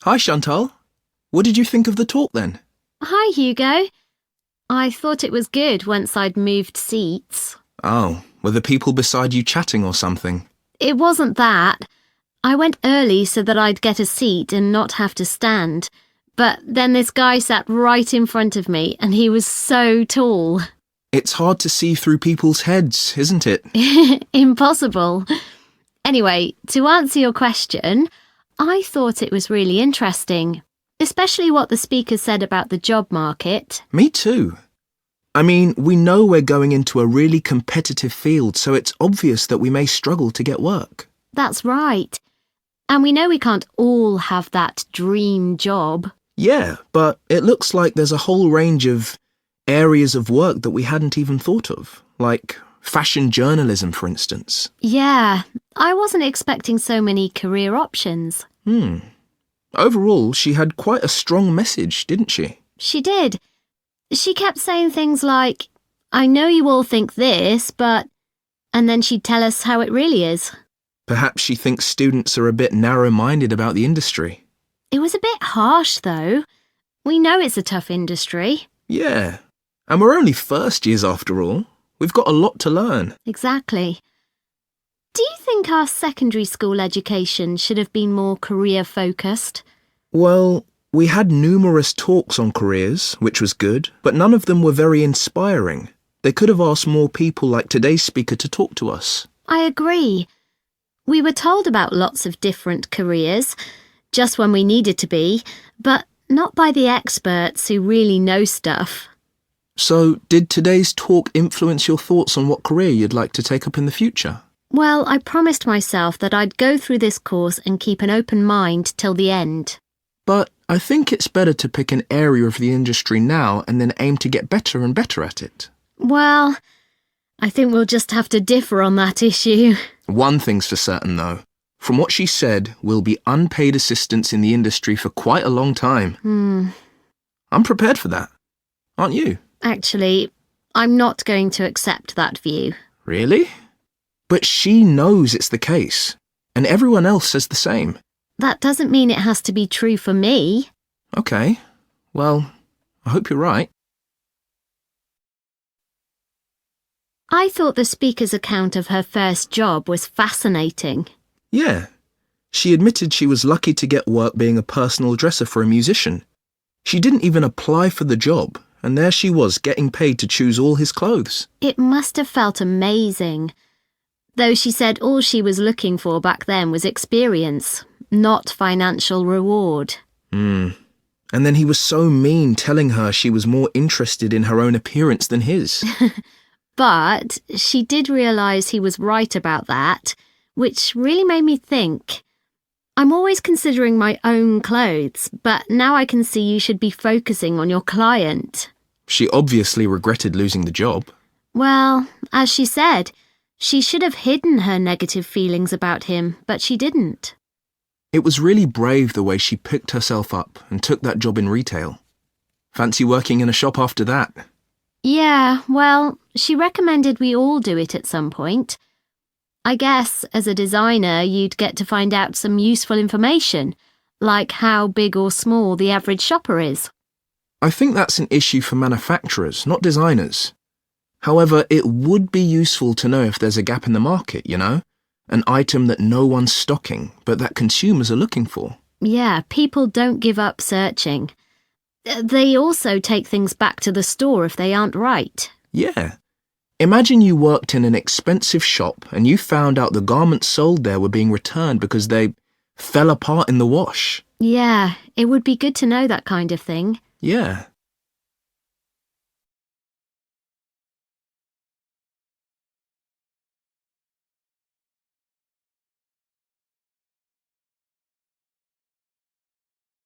Hi, Chantal. What did you think of the talk then? Hi, Hugo. I thought it was good once I'd moved seats. Oh, were the people beside you chatting or something? It wasn't that. I went early so that I'd get a seat and not have to stand. But then this guy sat right in front of me and he was so tall. It's hard to see through people's heads, isn't it? Impossible. Anyway, to answer your question, I thought it was really interesting, especially what the speaker said about the job market. Me too. I mean, we know we're going into a really competitive field, so it's obvious that we may struggle to get work. That's right. And we know we can't all have that dream job. Yeah, but it looks like there's a whole range of areas of work that we hadn't even thought of, like fashion journalism, for instance. Yeah, I wasn't expecting so many career options. Overall, she had quite a strong message, didn't she? She did. She kept saying things like, I know you all think this, but... And then she'd tell us how it really is. Perhaps she thinks students are a bit narrow-minded about the industry. It was a bit harsh, though. We know it's a tough industry. Yeah, and we're only first years after all. We've got a lot to learn. Exactly. Do you think our secondary school education should have been more career-focused? Well, we had numerous talks on careers, which was good, but none of them were very inspiring. They could have asked more people like today's speaker to talk to us. I agree. We were told about lots of different careers, just when we needed to be, but not by the experts who really know stuff. So, did today's talk influence your thoughts on what career you'd like to take up in the future? Well, I promised myself that I'd go through this course and keep an open mind till the end. But I think it's better to pick an area of the industry now and then aim to get better and better at it. Well, I think we'll just have to differ on that issue. One thing's for certain, though. From what she said, we'll be unpaid assistants in the industry for quite a long time. I'm prepared for that. Aren't you? Actually, I'm not going to accept that view. Really? But she knows it's the case, and everyone else says the same. That doesn't mean it has to be true for me. Okay, well, I hope you're right. I thought the speaker's account of her first job was fascinating. Yeah, she admitted she was lucky to get work being a personal dresser for a musician. She didn't even apply for the job, and there she was getting paid to choose all his clothes. It must have felt amazing. Though she said all she was looking for back then was experience, not financial reward. And then he was so mean, telling her she was more interested in her own appearance than his. But she did realise he was right about that, which really made me think. I'm always considering my own clothes, but now I can see you should be focusing on your client. She obviously regretted losing the job. Well, as she said, she should have hidden her negative feelings about him, but she didn't. It was really brave the way she picked herself up and took that job in retail. Fancy working in a shop after that? Yeah, well, she recommended we all do it at some point. I guess, as a designer, you'd get to find out some useful information, like how big or small the average shopper is. I think that's an issue for manufacturers, not designers. However, it would be useful to know if there's a gap in the market, you know? An item that no one's stocking, but that consumers are looking for. Yeah, people don't give up searching. They also take things back to the store if they aren't right. Yeah. Imagine you worked in an expensive shop and you found out the garments sold there were being returned because they fell apart in the wash. Yeah, it would be good to know that kind of thing. Yeah.